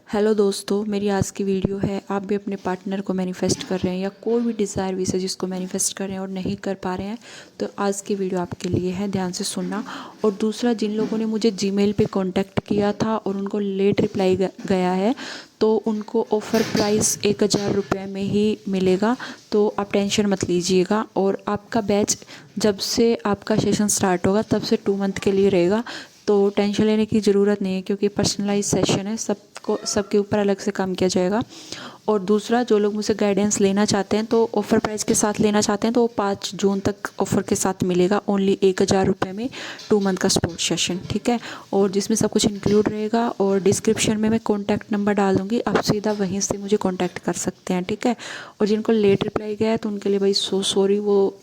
Hello दोस्तों, मेरी आज की वीडियो है। आप भी अपने पार्टनर को मैनिफेस्ट कर रहे हैं या कोई भी डिज़ायर विश है जिसको मैनिफेस्ट कर रहे हैं और नहीं कर पा रहे हैं, तो आज की वीडियो आपके लिए है, ध्यान से सुनना। और दूसरा, जिन लोगों ने मुझे जीमेल पे कांटेक्ट किया था और उनको लेट रिप्लाई गया है, तो उनको ऑफ़र प्राइस 1000 रुपये में ही मिलेगा। तो आप टेंशन मत लीजिएगा। और आपका बैच जब से आपका सेशन स्टार्ट होगा तब से 2 मंथ के लिए रहेगा, तो टेंशन लेने की ज़रूरत नहीं है, क्योंकि पर्सनलाइज सेशन है, सबके ऊपर अलग से काम किया जाएगा। और दूसरा, जो लोग मुझसे गाइडेंस लेना चाहते हैं तो ऑफ़र प्राइस के साथ लेना चाहते हैं, तो वो 5 जून तक ऑफ़र के साथ मिलेगा, ओनली 1000 रुपये में 2 मंथ का सपोर्ट सेशन, ठीक है। और जिसमें सब कुछ इंक्लूड रहेगा। और डिस्क्रिप्शन में मैं कॉन्टैक्ट नंबर डाल दूँगी, आप सीधा वहीं से मुझे कॉन्टैक्ट कर सकते हैं, ठीक है। और जिनको लेट रिप्लाई गया है तो उनके लिए भाई सॉरी, वो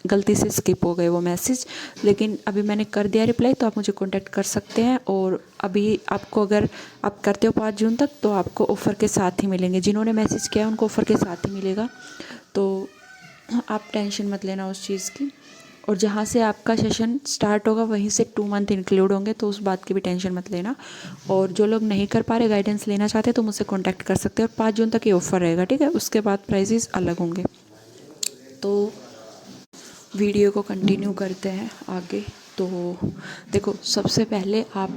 गलती से स्किप हो गए वो मैसेज, लेकिन अभी मैंने कर दिया रिप्लाई, तो आप मुझे कांटेक्ट कर सकते हैं। और अभी आपको, अगर आप करते हो 5 जून तक, तो आपको ऑफ़र के साथ ही मिलेंगे। जिन्होंने मैसेज किया है उनको ऑफ़र के साथ ही मिलेगा, तो आप टेंशन मत लेना उस चीज़ की। और जहाँ से आपका सेशन स्टार्ट होगा वहीं से 2 मंथ इंक्लूड होंगे, तो उस बात की भी टेंशन मत लेना। और जो लोग नहीं कर पा रहे, गाइडेंस लेना चाहते, तो मुझसे कॉन्टैक्ट कर सकते हैं। और 5 जून तक ये ऑफ़र रहेगा, ठीक है। उसके बाद प्राइजेस अलग होंगे। तो वीडियो को कंटिन्यू करते हैं आगे। तो देखो, सबसे पहले आप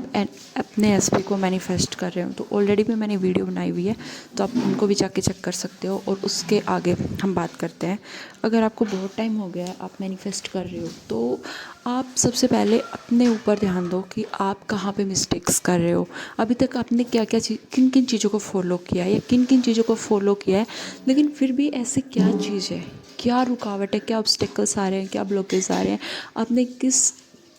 अपने एसपी को मैनिफेस्ट कर रहे हो, तो ऑलरेडी भी मैंने वीडियो बनाई हुई है, तो आप उनको भी जाके चेक कर सकते हो। और उसके आगे हम बात करते हैं। अगर आपको बहुत टाइम हो गया है आप मैनिफेस्ट कर रहे हो, तो आप सबसे पहले अपने ऊपर ध्यान दो कि आप कहाँ पे मिस्टेक्स कर रहे हो। अभी तक आपने क्या क्या चीज़, किन किन चीज़ों को फॉलो किया है या किन किन चीज़ों को फॉलो किया है, लेकिन फिर भी ऐसी क्या चीज़ है, क्या रुकावट है, क्या ऑब्स्टेकल्स आ रहे हैं, क्या ब्लॉकेज आ रहे हैं, आपने किस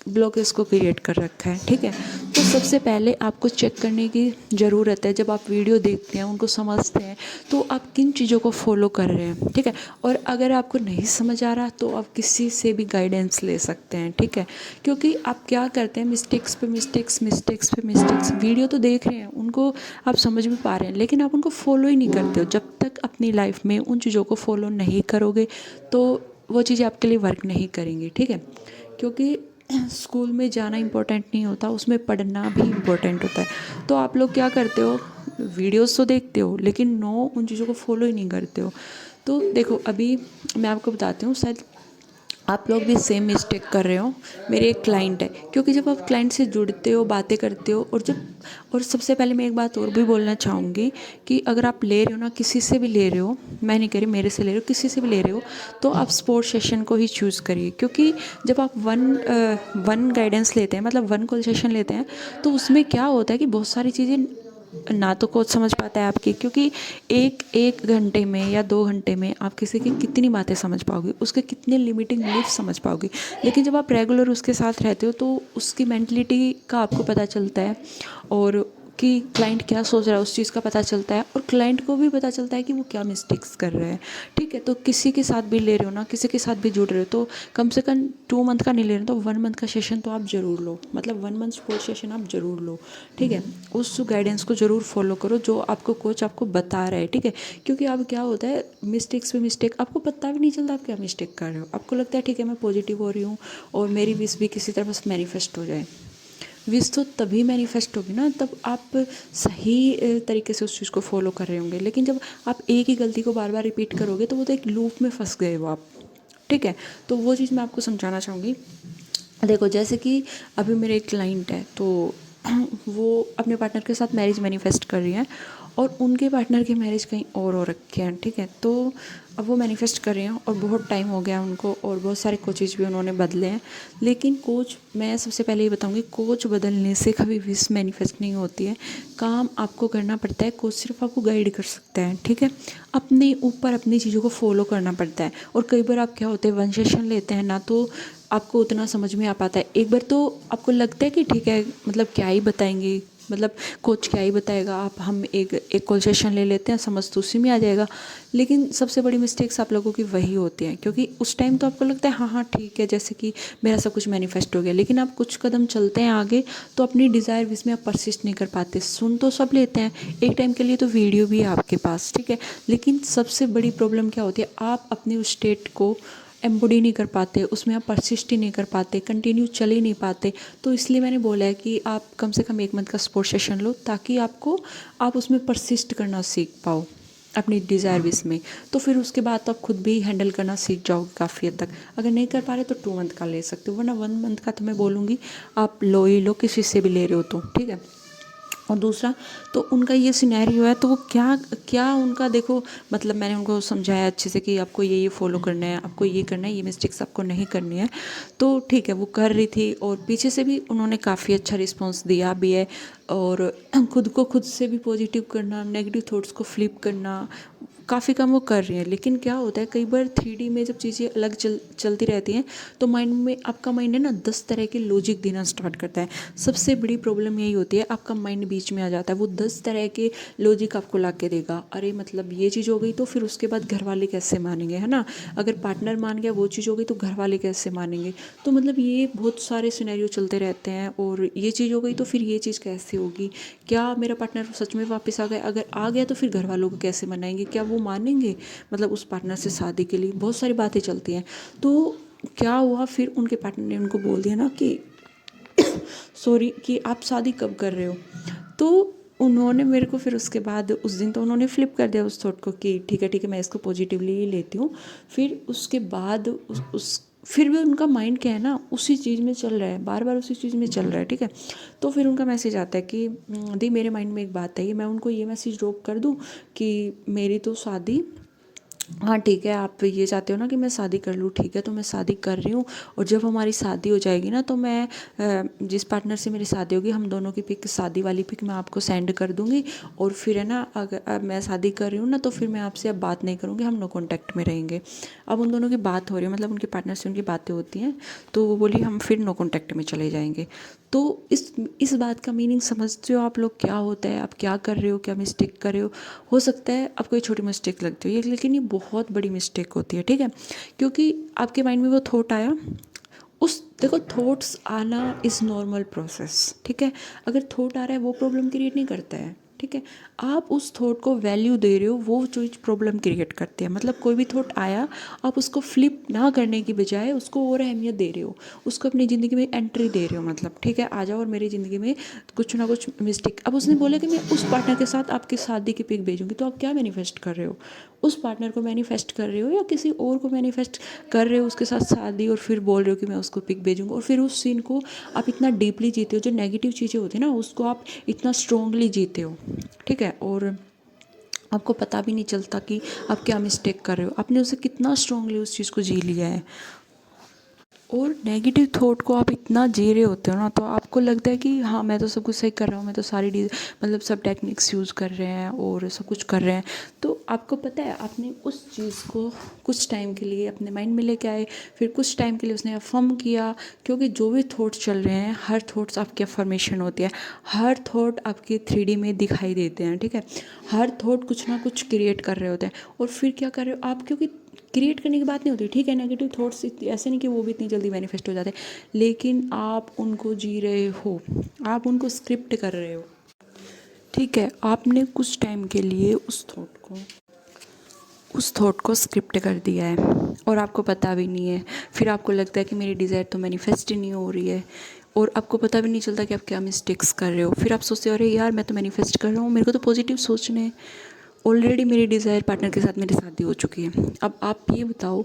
ब्लॉकेज को क्रिएट कर रखा है, ठीक है। तो सबसे पहले आपको चेक करने की ज़रूरत है, जब आप वीडियो देखते हैं, उनको समझते हैं, तो आप किन चीज़ों को फॉलो कर रहे हैं, ठीक है। और अगर आपको नहीं समझ आ रहा तो आप किसी से भी गाइडेंस ले सकते हैं, ठीक है। क्योंकि आप क्या करते हैं, मिस्टेक्स पे मिस्टेक्स, मिस्टेक्स पे मिस्टेक्स, वीडियो तो देख रहे हैं, उनको आप समझ भी पा रहे हैं, लेकिन आप उनको फॉलो ही नहीं करते हो। जब तक अपनी लाइफ में उन चीज़ों को फॉलो नहीं करोगे तो वो चीज़ें आपके लिए वर्क नहीं करेंगी, ठीक है। क्योंकि स्कूल में जाना इम्पोर्टेंट नहीं होता, उसमें पढ़ना भी इम्पोर्टेंट होता है। तो आप लोग क्या करते हो, वीडियोस तो देखते हो, लेकिन उन चीज़ों को फॉलो ही नहीं करते हो। तो देखो, अभी मैं आपको बताती हूँ, शायद आप लोग भी सेम मिस्टेक कर रहे हो। मेरे एक क्लाइंट है, क्योंकि जब आप क्लाइंट से जुड़ते हो, बातें करते हो, और सबसे पहले मैं एक बात और भी बोलना चाहूँगी कि अगर आप ले रहे हो ना, किसी से भी ले रहे हो, मैं नहीं कह रही मेरे से ले रहे हो, किसी से भी ले रहे हो, तो आप स्पोर्ट सेशन को ही चूज़ करिए। क्योंकि जब आप वन गाइडेंस लेते हैं, मतलब वन कॉल सेशन लेते हैं, तो उसमें क्या होता है कि बहुत सारी चीज़ें ना तो कोच समझ पाता है आपकी, क्योंकि एक एक घंटे में या 2 घंटे में आप किसी की कितनी बातें समझ पाओगे, उसके कितने लिमिटिंग बिलीफ समझ पाओगे। लेकिन जब आप रेगुलर उसके साथ रहते हो तो उसकी मेंटलिटी का आपको पता चलता है, और कि क्लाइंट क्या सोच रहा है उस चीज़ का पता चलता है, और क्लाइंट को भी पता चलता है कि वो क्या मिस्टेक्स कर रहे हैं, ठीक है। तो किसी के साथ भी ले रहे हो ना, किसी के साथ भी जुड़ रहे हो, तो कम से कम 2 मंथ का नहीं ले रहे हो तो 1 मंथ का सेशन तो आप ज़रूर लो, मतलब 1 मंथ स्पोर्ट सेशन आप ज़रूर लो, ठीक है। उस गाइडेंस को ज़रूर फॉलो करो जो आपको कोच आपको बता रहा है, ठीक है। क्योंकि अब क्या होता है, मिस्टेक्स पे मिस्टेक, आपको पता भी नहीं चलता आप क्या मिस्टेक कर रहे हो। आपको लगता है ठीक है मैं पॉजिटिव हो रही हूँ और मेरी विश भी किसी तरह बस मैनिफेस्ट हो जाए। विश तो तभी मैनिफेस्ट होगी ना, तब आप सही तरीके से उस चीज़ को फॉलो कर रहे होंगे। लेकिन जब आप एक ही गलती को बार बार रिपीट करोगे तो वो तो एक लूप में फंस गए हो आप, ठीक है। तो वो चीज़ मैं आपको समझाना चाहूँगी। देखो, जैसे कि अभी मेरे एक क्लाइंट है, तो वो अपने पार्टनर के साथ मैरिज मैनिफेस्ट कर रही हैं, और उनके पार्टनर की मैरिज कहीं और हो रखे हैं, ठीक है। तो अब वो मैनिफेस्ट कर रही हैं और बहुत टाइम हो गया उनको, और बहुत सारे कोचेज भी उन्होंने बदले हैं। लेकिन कोच, मैं सबसे पहले ये बताऊंगी, कोच बदलने से कभी विश मैनिफेस्ट नहीं होती है। काम आपको करना पड़ता है, कोच सिर्फ आपको गाइड कर सकता है, ठीक है। अपने ऊपर अपनी चीज़ों को फॉलो करना पड़ता है। और कई बार आप क्या होते हैं, वन सेशन लेते हैं ना, तो आपको उतना समझ में आ पाता है। एक बार तो आपको लगता है कि ठीक है, मतलब क्या ही बताएंगे, मतलब कोच क्या ही बताएगा, आप हम एक कॉल सेशन ले लेते हैं, समझ तो उसी में आ जाएगा। लेकिन सबसे बड़ी मिस्टेक्स आप लोगों की वही होती हैं, क्योंकि उस टाइम तो आपको लगता है हाँ हाँ ठीक है, जैसे कि मेरा सब कुछ मैनिफेस्ट हो गया, लेकिन आप कुछ कदम चलते हैं आगे तो अपनी डिज़ायर विश में आप परसिस्ट नहीं कर पाते। सुन तो सब लेते हैं एक टाइम के लिए, तो वीडियो भी है आपके पास, ठीक है। लेकिन सबसे बड़ी प्रॉब्लम क्या होती है, आप अपने उस स्टेट को एम्बॉडी नहीं कर पाते, उसमें आप परसिस्ट ही नहीं कर पाते, कंटिन्यू चल ही नहीं पाते। तो इसलिए मैंने बोला है कि आप कम से कम 1 मंथ का सपोर्ट सेशन लो, ताकि आप उसमें परसिस्ट करना सीख पाओ अपनी डिज़ायर विश में। तो फिर उसके बाद तो आप खुद भी हैंडल करना सीख जाओगे काफ़ी हद तक। अगर नहीं कर पा रहे तो 2 मंथ का ले सकते हो, वरना 1 मंथ का तो मैं बोलूँगी आप लो ही लो, किसी से भी ले रहे हो तो ठीक है। और दूसरा तो उनका ये सिनेरियो है, तो वो क्या क्या उनका देखो, मतलब मैंने उनको समझाया अच्छे से कि आपको ये फॉलो करना है, आपको ये करना है, ये मिस्टेक्स आपको नहीं करनी है। तो ठीक है, वो कर रही थी और पीछे से भी उन्होंने काफ़ी अच्छा रिस्पॉन्स दिया भी है। और खुद से भी पॉजिटिव करना, नेगेटिव थॉट्स को फ्लिप करना काफ़ी कम वो कर रही हैं। लेकिन क्या होता है, कई बार 3D में जब चीज़ें अलग चलती रहती हैं तो माइंड में आपका माइंड है ना 10 तरह के लॉजिक देना स्टार्ट करता है। सबसे बड़ी प्रॉब्लम यही होती है, आपका माइंड बीच में आ जाता है, वो 10 तरह के लॉजिक आपको ला के देगा। अरे मतलब ये चीज़ हो गई तो फिर उसके बाद घर वाले कैसे मानेंगे, है ना। अगर पार्टनर मान गया वो चीज़ हो गई तो घर वाले कैसे मानेंगे। तो मतलब ये बहुत सारे सिनेरियो चलते रहते हैं। और ये चीज़ हो गई तो फिर ये चीज़ कैसे होगी, क्या मेरा पार्टनर सच में वापस आ गया, अगर आ गया तो फिर घर वालों को कैसे मनाएंगे, क्या वो मानेंगे, मतलब उस पार्टनर से शादी के लिए बहुत सारी बातें चलती हैं। तो क्या हुआ, फिर उनके पार्टनर ने उनको बोल दिया ना कि सॉरी कि आप शादी कब कर रहे हो। तो उन्होंने मेरे को फिर उसके बाद उस दिन तो उन्होंने फ्लिप कर दिया उस थॉट को कि ठीक है मैं इसको पॉजिटिवली ही लेती हूँ। फिर उसके बाद फिर भी उनका माइंड क्या है ना उसी चीज़ में चल रहा है, बार बार उसी चीज़ में चल रहा है, ठीक है। तो फिर उनका मैसेज आता है कि दी मेरे माइंड में एक बात है, मैं उनको ये मैसेज ड्रॉप कर दूँ कि मेरी तो शादी, हाँ ठीक है आप ये चाहते हो ना कि मैं शादी कर लूँ, ठीक है तो मैं शादी कर रही हूँ। और जब हमारी शादी हो जाएगी ना तो मैं जिस पार्टनर से मेरी शादी होगी हम दोनों की पिक, शादी वाली पिक मैं आपको सेंड कर दूँगी। और फिर है ना अगर मैं शादी कर रही हूँ ना तो फिर मैं आपसे अब बात नहीं करूँगी, हम नो कॉन्टैक्ट में रहेंगे। अब उन दोनों की बात हो रही है, मतलब उनके पार्टनर से उनकी बातें होती हैं, तो वो बोली हम फिर नो कॉन्टैक्ट में चले जाएंगे। तो इस बात का मीनिंग समझते हो आप लोग, क्या होता है, आप क्या कर रहे हो, क्या मिस्टेक कर रहे हो सकता है आपको ये छोटी मिस्टेक लगती हो ये, लेकिन ये बहुत बड़ी मिस्टेक होती है, ठीक है। क्योंकि आपके माइंड में वो थॉट आया, देखो थॉट्स आना इज़ नॉर्मल प्रोसेस, ठीक है। अगर थॉट आ रहा है वो प्रॉब्लम क्रिएट नहीं करता है, ठीक है। आप उस थॉट को वैल्यू दे रहे हो, वो चीज़ प्रॉब्लम क्रिएट करती है। मतलब कोई भी थॉट आया, आप उसको फ्लिप ना करने की बजाय उसको और अहमियत दे रहे हो, उसको अपनी ज़िंदगी में एंट्री दे रहे हो, मतलब ठीक है आ जाओ और मेरी ज़िंदगी में कुछ ना कुछ मिस्टेक। अब उसने बोला कि मैं उस पार्टनर के साथ आपकी शादी की पिक भेजूंगी, तो आप क्या मैनिफेस्ट कर रहे हो, उस पार्टनर को मैनिफेस्ट कर रहे हो या किसी और को मैनिफेस्ट कर रहे हो उसके साथ शादी, और फिर बोल रहे हो कि मैं उसको पिक भेजूंगा। और फिर उस सीन को आप इतना डीपली जीते हो, जो नेगेटिव चीज़ें होती है ना उसको आप इतना स्ट्रांगली जीते हो, ठीक है। और आपको पता भी नहीं चलता कि आप क्या मिस्टेक कर रहे हो, आपने उसे कितना स्ट्रांगली उस चीज़ को जी लिया है। और नेगेटिव थॉट को आप इतना जी रहे होते हो ना, तो आपको लगता है कि हाँ मैं तो सब कुछ सही कर रहा हूँ, मैं तो सारी मतलब सब टेक्निक्स यूज़ कर रहे हैं और सब कुछ कर रहे हैं। तो आपको पता है आपने उस चीज़ को कुछ टाइम के लिए अपने माइंड में लेके आए, फिर कुछ टाइम के लिए उसने अफर्म किया। क्योंकि जो भी थॉट्स चल रहे हैं, हर थॉट्स आपकी अफर्मेशन होती है, हर थॉट आपके 3D में दिखाई देते हैं, ठीक है। हर थॉट कुछ ना कुछ क्रिएट कर रहे होते हैं। और फिर क्या कर रहे हो आप, क्योंकि क्रिएट करने की बात नहीं होती, ठीक है। नेगेटिव थॉट्स ऐसे नहीं कि वो भी इतनी जल्दी मैनिफेस्ट हो जाते, लेकिन आप उनको जी रहे हो, आप उनको स्क्रिप्ट कर रहे हो, ठीक है। आपने कुछ टाइम के लिए उस थॉट को स्क्रिप्ट कर दिया है और आपको पता भी नहीं है। फिर आपको लगता है कि मेरी डिज़ायर तो मैनिफेस्ट ही नहीं हो रही है, और आपको पता भी नहीं चलता कि आप क्या मिस्टेक्स कर रहे हो। फिर आप सोचते हो अरे यार मैं तो मैनिफेस्ट कर रहा हूँ, मेरे को तो पॉजिटिव सोचने हैं, ऑलरेडी मेरी डिज़ायर पार्टनर के साथ मेरी शादी हो चुकी है। अब आप ये बताओ,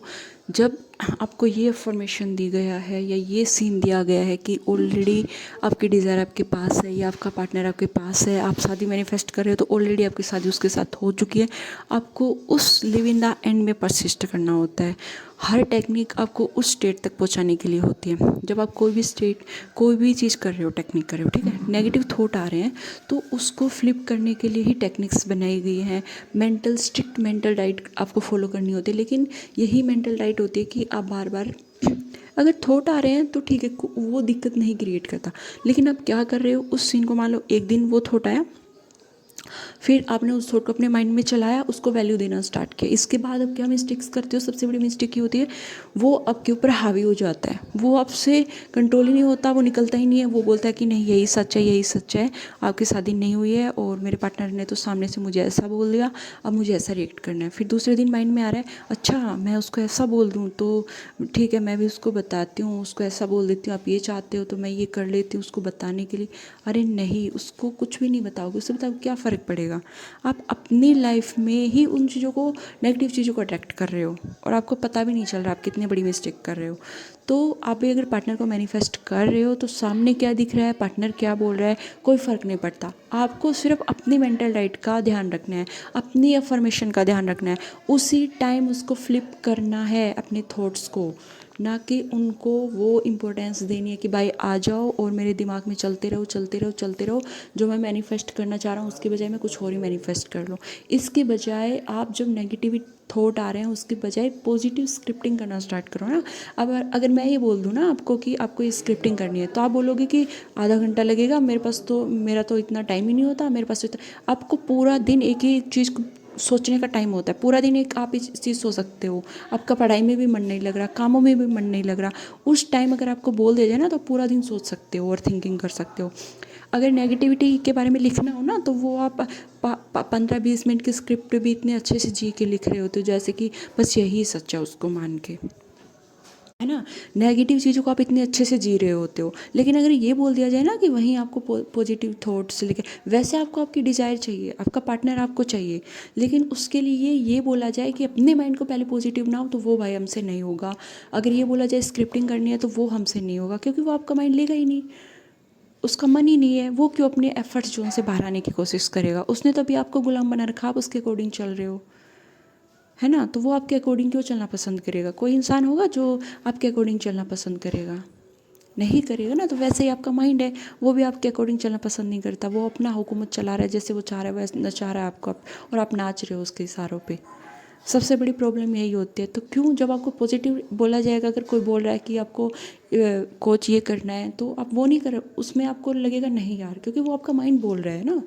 जब आपको ये अफर्मेशन दी गया है या ये सीन दिया गया है कि ऑलरेडी आपकी डिज़ायर आपके पास है या आपका पार्टनर आपके पास है, आप शादी मैनिफेस्ट कर रहे हो, तो ऑलरेडी आपकी शादी उसके साथ हो चुकी है, आपको उस लिव इन द एंड में परसिस्ट करना होता है। हर टेक्निक आपको उस स्टेट तक पहुंचाने के लिए होती है। जब आप कोई भी चीज़ कर रहे हो, टेक्निक कर रहे हो, ठीक है, नेगेटिव थॉट आ रहे हैं तो उसको फ्लिप करने के लिए ही टेक्निक्स बनाई गई हैं। स्ट्रिक्ट मेंटल डाइट आपको फॉलो करनी होती है, लेकिन यही मेंटल डाइट होती है कि आप बार बार अगर थॉट आ रहे हैं तो ठीक है, वो दिक्कत नहीं क्रिएट करता, लेकिन आप क्या कर रहे हो उस सीन को, मान लो एक दिन वो थॉट आया, फिर आपने उस थॉट को अपने माइंड में चलाया, उसको वैल्यू देना स्टार्ट किया। इसके बाद अब क्या मिस्टेक्स करते हो, सबसे बड़ी मिस्टेक ये होती है वो आपके ऊपर हावी हो जाता है, वो आपसे कंट्रोल ही नहीं होता, वो निकलता ही नहीं है, वो बोलता है कि नहीं यही सच है, यही सच है, आपकी शादी नहीं हुई है और मेरे पार्टनर ने तो सामने से मुझे ऐसा बोल दिया, अब मुझे ऐसा रिएक्ट करना है। फिर दूसरे दिन माइंड में आ रहा है अच्छा मैं उसको ऐसा बोल दूँ तो ठीक है, मैं भी उसको बताती हूँ, उसको ऐसा बोल देती हूँ, आप ये चाहते हो तो मैं ये कर लेती हूँ उसको बताने के लिए। अरे नहीं, उसको कुछ भी नहीं बताओगे, उससे बताओ क्या फ़र्क पड़ेगा। आप अपनी लाइफ में ही उन चीज़ों को, नेगेटिव चीज़ों को अट्रैक्ट कर रहे हो और आपको पता भी नहीं चल रहा आप कितनी बड़ी मिस्टेक कर रहे हो। तो आप भी अगर पार्टनर को मैनिफेस्ट कर रहे हो तो सामने क्या दिख रहा है, पार्टनर क्या बोल रहा है, कोई फ़र्क नहीं पड़ता। आपको सिर्फ अपनी मेंटल डाइट का ध्यान रखना है, अपनी अफर्मेशन का ध्यान रखना है, उसी टाइम उसको फ्लिप करना है अपने थॉट्स को, ना कि उनको वो इम्पोर्टेंस देनी है कि भाई आ जाओ और मेरे दिमाग में चलते रहो चलते रहो चलते रहो, जो मैं मैनिफेस्ट करना चाह रहा हूँ उसके बजाय मैं कुछ और ही मैनिफेस्ट कर लो। इसके बजाय आप जब नेगेटिव थॉट आ रहे हैं उसके बजाय पॉजिटिव स्क्रिप्टिंग करना स्टार्ट करो ना। अब अगर मैं ये बोल दूँ ना आपको कि आपको ये स्क्रिप्टिंग करनी है तो आप बोलोगे कि आधा घंटा लगेगा, मेरा तो इतना टाइम ही नहीं होता, मेरे पास तो इतना। आपको पूरा दिन एक ही चीज़ सोचने का टाइम होता है, पूरा दिन एक आप इस चीज़ सोच सकते हो, आपका पढ़ाई में भी मन नहीं लग रहा, कामों में भी मन नहीं लग रहा, उस टाइम अगर आपको बोल दिया जाए ना तो पूरा दिन सोच सकते हो और थिंकिंग कर सकते हो। अगर नेगेटिविटी के बारे में लिखना हो ना तो वो आप 15-20 मिनट की स्क्रिप्ट भी इतने अच्छे से जी के लिख रहे होते हो जैसे कि बस यही सच है उसको मान के, है ना। नेगेटिव चीज़ों को आप इतने अच्छे से जी रहे होते हो। लेकिन अगर ये बोल दिया जाए ना कि वहीं आपको पॉजिटिव थॉट्स लेके, वैसे आपको आपकी डिज़ायर चाहिए, आपका पार्टनर आपको चाहिए, लेकिन उसके लिए ये बोला जाए कि अपने माइंड को पहले पॉजिटिव बनाओ तो वो भाई हमसे नहीं होगा। अगर ये बोला जाए स्क्रिप्टिंग करनी है तो वो हमसे नहीं होगा, क्योंकि वो आपका माइंड लेगा ही नहीं, उसका मन ही नहीं है। वो क्यों अपने एफर्ट्स जोन से बाहर आने की कोशिश करेगा, उसने तो अभी आपको गुलाम बना रखा, आप उसके अकॉर्डिंग चल रहे हो, है ना। तो वो आपके अकॉर्डिंग क्यों चलना पसंद करेगा, कोई इंसान होगा जो आपके अकॉर्डिंग चलना पसंद करेगा, नहीं करेगा ना। तो वैसे ही आपका माइंड है, वो भी आपके अकॉर्डिंग चलना पसंद नहीं करता, वो अपना हुकूमत चला रहा है, जैसे वो चाह रहा है वैसे नचा रहा है आपको, और आप नाच रहे हो उसके इशारों पे। सबसे बड़ी प्रॉब्लम यही होती है। तो क्यों, जब आपको पॉजिटिव बोला जाएगा, अगर कोई बोल रहा है कि आपको कोच ये करना है तो आप वो नहीं कर, उसमें आपको लगेगा नहीं यार, क्योंकि वो आपका माइंड बोल रहा है ना,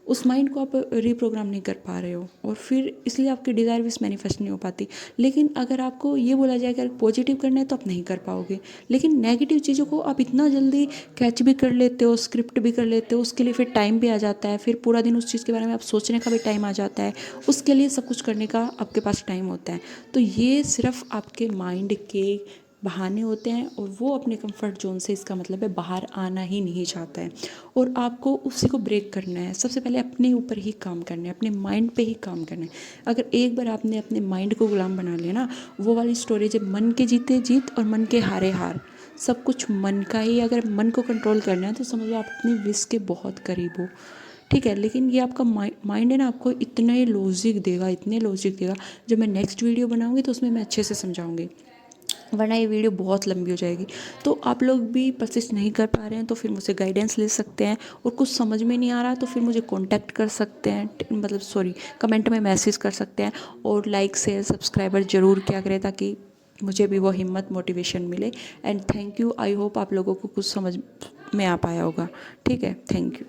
उस माइंड को आप रीप्रोग्राम नहीं कर पा रहे हो, और फिर इसलिए आपकी डिज़ायर विश मैनिफेस्ट नहीं हो पाती। लेकिन अगर आपको ये बोला जाए कि अगर पॉजिटिव करना है तो आप नहीं कर पाओगे, लेकिन नेगेटिव चीज़ों को आप इतना जल्दी कैच भी कर लेते हो, स्क्रिप्ट भी कर लेते हो, उसके लिए फिर टाइम भी आ जाता है, फिर पूरा दिन उस चीज़ के बारे में आप सोचने का भी टाइम आ जाता है, उसके लिए सब कुछ करने का आपके पास टाइम होता है। तो ये सिर्फ आपके माइंड के बहाने होते हैं, और वो अपने कंफर्ट जोन से, इसका मतलब है बाहर आना ही नहीं चाहता है, और आपको उसी को ब्रेक करना है। सबसे पहले अपने ऊपर ही काम करना है, अपने माइंड पे ही काम करना है। अगर एक बार आपने अपने माइंड को गुलाम बना लिया ना, वो वाली स्टोरी, जब मन के जीते जीत और मन के हारे हार, सब कुछ मन का ही। अगर मन को कंट्रोल करना है तो समझो आप अपनी विश के बहुत करीब हो, ठीक है। लेकिन ये आपका माइंड है ना, आपको इतने लॉजिक देगा, इतने लॉजिक देगा। जब मैं नेक्स्ट वीडियो बनाऊंगी तो उसमें मैं अच्छे से समझाऊंगी, वरना ये वीडियो बहुत लंबी हो जाएगी। तो आप लोग भी परसिस्ट नहीं कर पा रहे हैं तो फिर मुझसे गाइडेंस ले सकते हैं, और कुछ समझ में नहीं आ रहा तो फिर मुझे कांटेक्ट कर सकते हैं, मतलब सॉरी, कमेंट में मैसेज कर सकते हैं। और लाइक शेयर सब्सक्राइबर ज़रूर किया करें ताकि मुझे भी वो हिम्मत मोटिवेशन मिले। And thank you, I hope आप लोगों को कुछ समझ में आ पाया होगा। ठीक है, थैंक यू।